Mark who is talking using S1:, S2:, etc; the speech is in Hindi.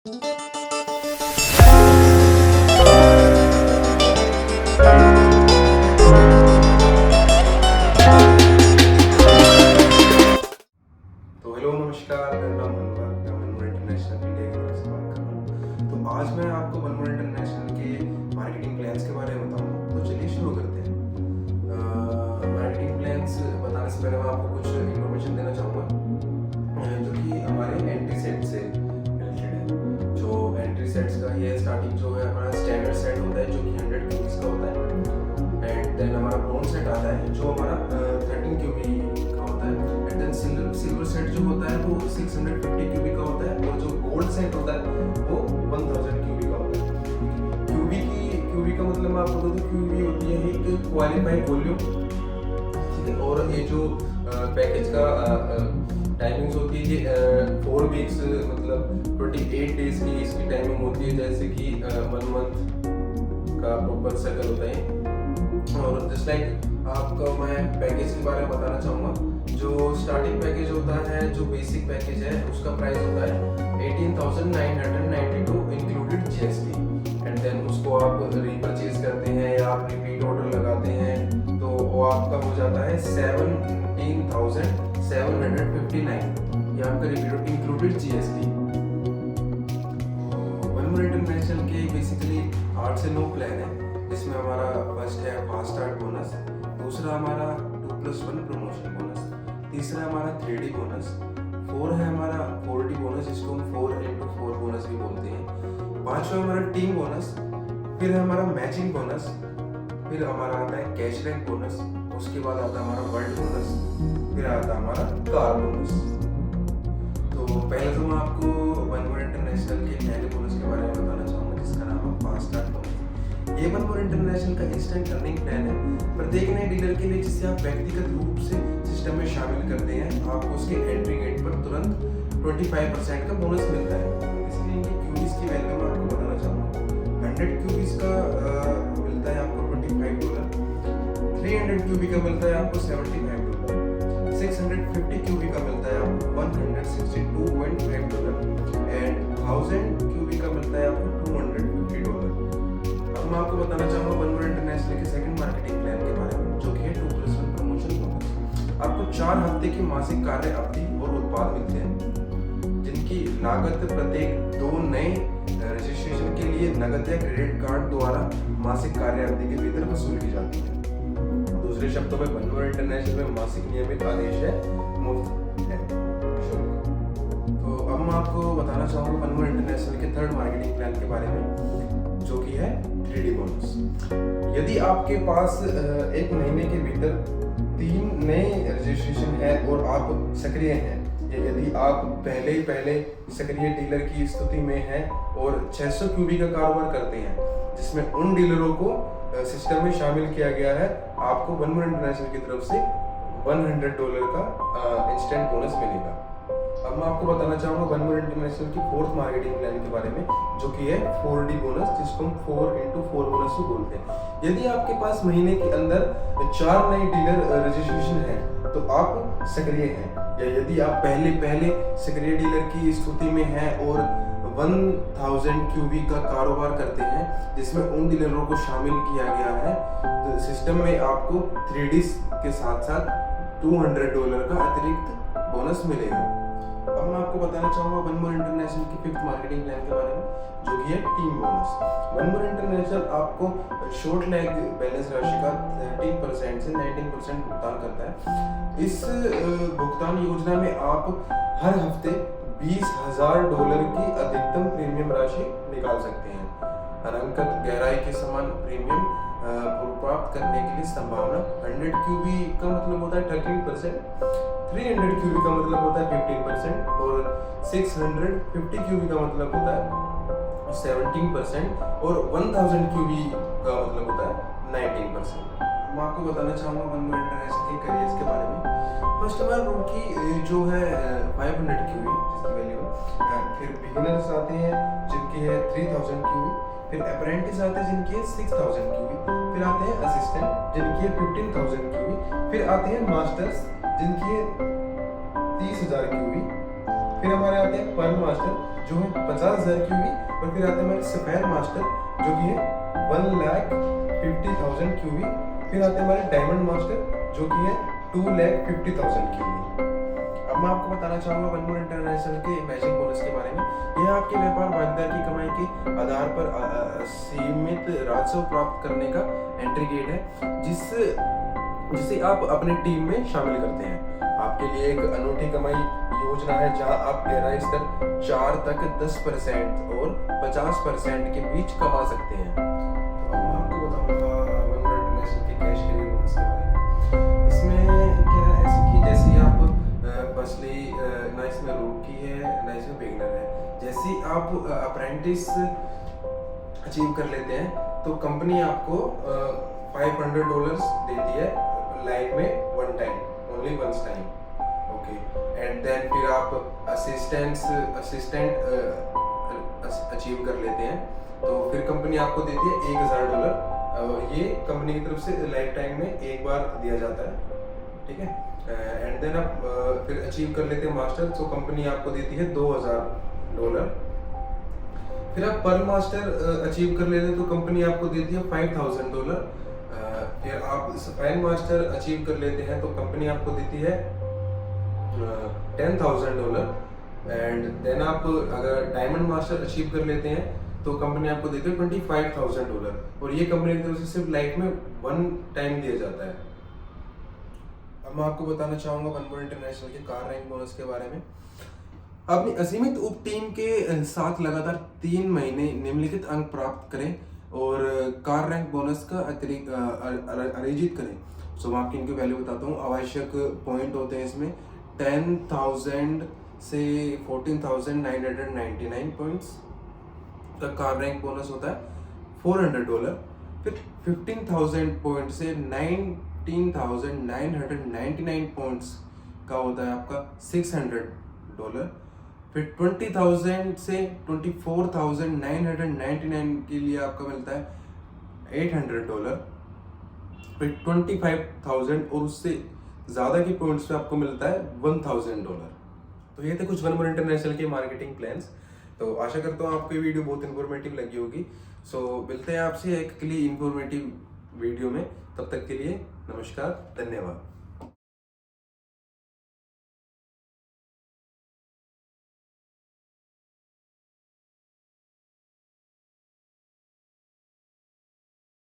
S1: तो हेलो नमस्कार, मेरा नाम मनमोहन, मैं मनमोहन इंटरनेशनल इंडिया की तरफ से बात कर रहा हूँ। तो आज मैं आपको मनमोहन इंटरनेशनल के मार्केटिंग प्लान्स के बारे में बताऊँगा। तो चलिए शुरू करते हैं। मार्केटिंग प्लान्स बताने से पहले मैं आपको कुछ इन्फॉर्मेशन देना चाहूँगा जो कि हमारे एंट्री सेट से रिलेटेड है। जो एंट्री सेट्स का ये स्टार्टिंग जो है हमारा स्टैंडर्ड सेट होता है जो कि 100 क्यूबीज का होता है। एंड देन हमारा ब्रॉन्ज सेट आता है जो हमारा 13 क्यूबी का होता है। एंड देन सिल्वर सेट जो होता है वो 650 क्यूबी का होता है। और जो गोल्ड सेट होता है वो 1000 क्यूबी का होता है। क्यूबी का मतलब मैं आपको बता दूं, क्यूबी होती है एक क्वालिफाइड वॉल्यूम, ठीक है। और ये जो पैकेज का टाइमिंग्स होती है कि 4 वीक्स मतलब 28 डेज की इसकी टाइमिंग होती है, जैसे कि 1 मंथ का प्रॉपर सर्कल होता है। और जस्ट लाइक आपको मैं पैकेज के बारे में बताना चाहूँगा। जो स्टार्टिंग पैकेज होता है, जो बेसिक पैकेज है, उसका प्राइस होता है 18,992 इंक्लूडेड जीएसटी। एंड देन उसको आप रीपरचेज करते हैं या आप रिपीट ऑर्डर लगाते हैं तो वो आपका हो जाता है 17,759, ये आपका repeat included GST. Manmohan international के बेसिकली 8 से 9 प्लान है, जिसमें हमारा फर्स्ट है फास्ट स्टार्ट बोनस, दूसरा हमारा 2+1 प्रमोशन बोनस, तीसरा हमारा 3D बोनस, 4 है हमारा 4D बोनस, जिसको हम 4x4 बोनस भी बोलते हैं, 5वां हमारा टीम बोनस, फिर है हमारा मैचिंग बोनस, फिर हमारा आता है कैश रैंक बोनस, उसके बाद आता है हमारा वर्ल्ड बोनस, फिर आता है हमारा कार बोनस। तो पहले तो मैं आपको मनमोहन इंटरनेशनल के पहले बोनस के बारे में बताना चाहूँगा, जिसका नाम है फास्ट स्टार्ट बोनस। ये मनमोहन इंटरनेशनल का इंस्टेंट अर्निंग प्लान है प्रत्येक नए डीलर के लिए, जिसे आप व्यक्तिगत रूप से सिस्टम में शामिल करते हैं। आपको उसके एंट्री गेट पर तुरंत 25% का बोनस मिलता है। इसलिए इनकी क्यूबीज की वैल्यू मैं आपको बताना चाहूँगा। 100 क्यूबीज का मिलता है आपको $25, 300 क्यूबी का मिलता है आपको $75, 650 क्यूबी का मिलता है आपको $162.5 एंड 1000 क्यूबी का मिलता है आपको $250। अब मैं आपको बताना चाहूँगा मनमोहन इंटरनेशनल के सेकंड मार्केटिंग प्लान के बारे में, जो कि है 2+1 प्रमोशन बोनस। आपको 4 हफ्ते की मासिक कार्य अवधि और उत्पाद मिलते हैं, जिनकी लागत प्रत्येक 2 नए रजिस्ट्रेशन के लिए नगद या क्रेडिट कार्ड द्वारा मासिक कार्य अवधि के भीतर वसूल की जाती है। दूसरे शब्दों में मनमोहन इंटरनेशनल में मासिक नियमित आदेश है, मुफ्त है शुल्क। तो अब मैं आपको बताना चाहूँगा मनमोहन इंटरनेशनल के थर्ड मार्केटिंग प्लान के बारे में, जो कि है 3D बोनस। यदि आपके पास एक महीने के भीतर 3 नए रजिस्ट्रेशन है और आप सक्रिय हैं, या यदि आप पहले सक्रिय डीलर की स्थिति में हैं और 600 क्यूबी का कारोबार करते हैं, जिसमें उन डीलरों को सिस्टम में शामिल किया गया है, आपको मनमोहन इंटरनेशनल की तरफ से $100 का इंस्टेंट बोनस मिलेगा। अब मैं आपको बताना चाहूँगा मनमोहन इंटरनेशनल की फोर्थ मार्केटिंग प्लान के बारे में, जो कि है 4D बोनस, जिसको हम 4x4 बोनस भी बोलते हैं। यदि आपके पास महीने के अंदर 4 नए डीलर रजिस्ट्रेशन है तो आप सक्रिय हैं, या यदि आप पहले सक्रिय डीलर की स्थिति में हैं और 1000 क्यूबी का कारोबार करते हैं, जिसमें उन डीलरों को शामिल किया गया है, तो सिस्टम में आपको 3D के साथ साथ $200 का अतिरिक्त बोनस मिलेगा। अब मैं आपको बताना चाहूँगा मनमोहन इंटरनेशनल की फिफ्थ मार्केटिंग प्लान के बारे में, जो कि है टीम बोनस। मनमोहन इंटरनेशनल आपको शॉर्ट लेग बैलेंस राशि का 13% से 19% भुगतान करता है। इस भुगतान योजना में आप हर हफ्ते $20,000 की अधिकतम प्रीमियम राशि निकाल सकते हैं। अनंकत गहराई के समान प्रीमियम प्राप्त करने के लिए संभावना 100 क्यूबी का मतलब होता है 13%, 300 क्यूबी का मतलब होता है 15% और 650 क्यूबी का मतलब होता है 17% और 1000 क्यूबी का मतलब होता है 19%। मैं आपको बताना चाहूँगा मनमोहन इंटरनेशनल के करियर्स के बारे में। फर्स्ट ऑफ ऑल उनकी जो है 500 क्यूबी जिसकी वैल्यू है, फिर बिगिनर्स आते हैं जिनकी है 3000 क्यूबी, फिर अप्रेंटिस आते हैं जिनकी है 6000 क्यूबी, फिर आते हैं असिस्टेंट जिनकी है 15000 क्यूबी, फिर आते हैं मास्टर्स जिनकी है 30,000 क्यूबी, फिर हमारे आते हैं पर्ल मास्टर जो है 50,000 की हुई, और फिर आते हैं हमारे सफेद मास्टर जो कि है 1,50,000 की हुई। फिर आते हैं हमारे डायमंड मास्टर जो कि है 2,50,000 की हुई। अब मैं आपको बताना चाहूंगा वन मोर इंटरनेशनल के मैजिक बोनस के बारे में। यह आपके व्यापार भागीदार की कमाई के आधार पर सीमित राजस्व प्राप्त करने का एंट्री गेट है जिसे आप अपने टीम में शामिल करते हैं। आपके लिए एक अनूठी कमाई योजना है जहां आप गहराई स्तर 4 तक 10% और 50% के बीच कमा सकते हैं। तो अब मैं आपको बताऊंगा वन मोर इंटरनेशनल के कैश कैरियर बोनस के बारे में। इसमें क्या है ऐसे कि जैसे आप फर्स्टली ना इसमें रूकी है ना इसमें बिगिनर है। जैसे ही आप अप्रेंटिस अचीव कर लेते हैं तो कंपनी आपको $500 देती है लाइफ में one time, only once time. Okay, and then फिर आप असिस्टेंट अचीव कर लेते हैं तो फिर कंपनी आपको देती है $1,000। ये कंपनी की तरफ से लाइफ टाइम में एक बार दिया जाता है, ठीक है। एंड देन आप फिर अचीव कर लेते हैं मास्टर, तो कंपनी आपको देती है $2,000। फिर आप पर्ल मास्टर अचीव कर लेते हैं तो कंपनी आपको देती है $5,000। फिर आप सफेद मास्टर अचीव कर लेते हैं तो कंपनी आपको देती है $10,000। एंड देन आप अगर डायमंड मास्टर अचीव कर लेते हैं तो कंपनी आपको देती है $25,000, और ये कंपनी की तरफ से सिर्फ लाइफ में वन टाइम दिया जाता है। अब मैं आपको बताना चाहूंगा वन मोर इंटरनेशनल के कार रैंक बोनस के बारे में। अपनी असीमित उप टीम के साथ लगातार 3 महीने निम्नलिखित अंक प्राप्त करें और कार रैंक बोनस का अर्जित करें। सो मैं आपकी इनकी वैल्यू बताता हूँ। आवश्यक पॉइंट होते हैं इसमें 10,000 से 14,999 पॉइंट्स का कार रैंक बोनस होता है $400। फिर 15,000 पॉइंट से 19,999 पॉइंट्स का होता है आपका $600। फिर 20,000 से 24,999 के लिए आपका मिलता है $800। फिर 25,000 और उससे ज़्यादा की पॉइंट्स पे आपको मिलता है $1,000। तो ये थे कुछ वन मोर इंटरनेशनल के मार्केटिंग प्लान्स। तो आशा करता हूँ आपको ये वीडियो बहुत इन्फॉर्मेटिव लगी होगी। सो मिलते हैं आपसे एक के लिए इन्फॉर्मेटिव वीडियो में, तब तक के लिए नमस्कार, धन्यवाद।